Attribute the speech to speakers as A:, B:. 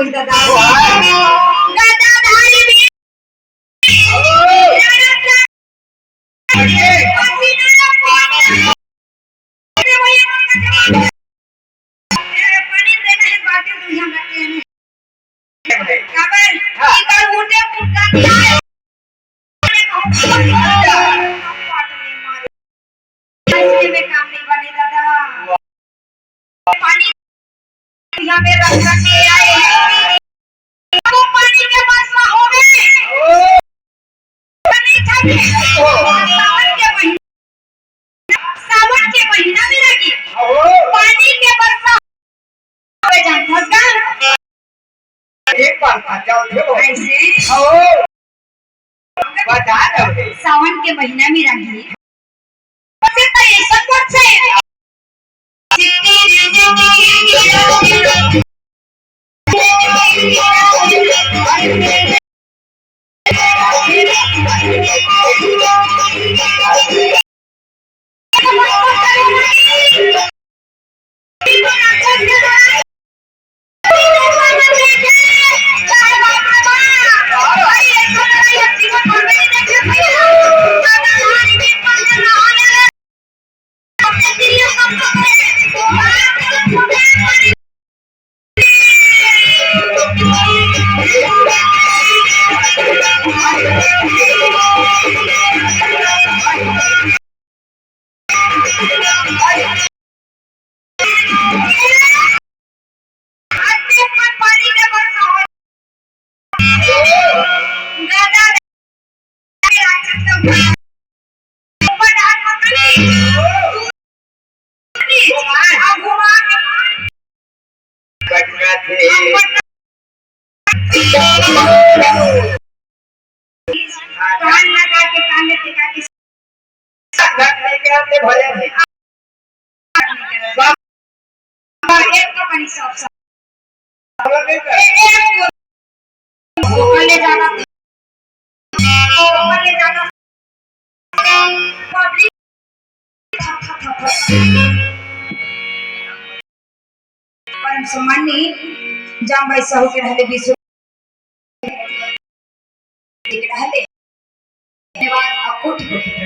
A: होई दादा गदाधारी भी पानी देना है बाटी तो यहां रखे हैं काबर इधर उठे पुटका दिया है इसके में काम नहीं बने दादा पानी यहाँ पे रख के आए वो पानी के बरसा हो गए नहीं चाहिए सावन के महीना में लगी पानी के बरसा हो जान फंस गया
B: एक बार जाओ देखो
A: ऐसे
B: बता दो
A: सावन के महीना में लगी बसे तो ये सब कुछ है कान लगा के कान में टिका के
B: लेके आते भले में
A: एक का पानी सब
B: नहीं कर
A: ले जाना ले जाना पब्लिक परम सम्मानी जाम भाई साहू के रहले विश्व के रहले धन्यवाद आपको ठीक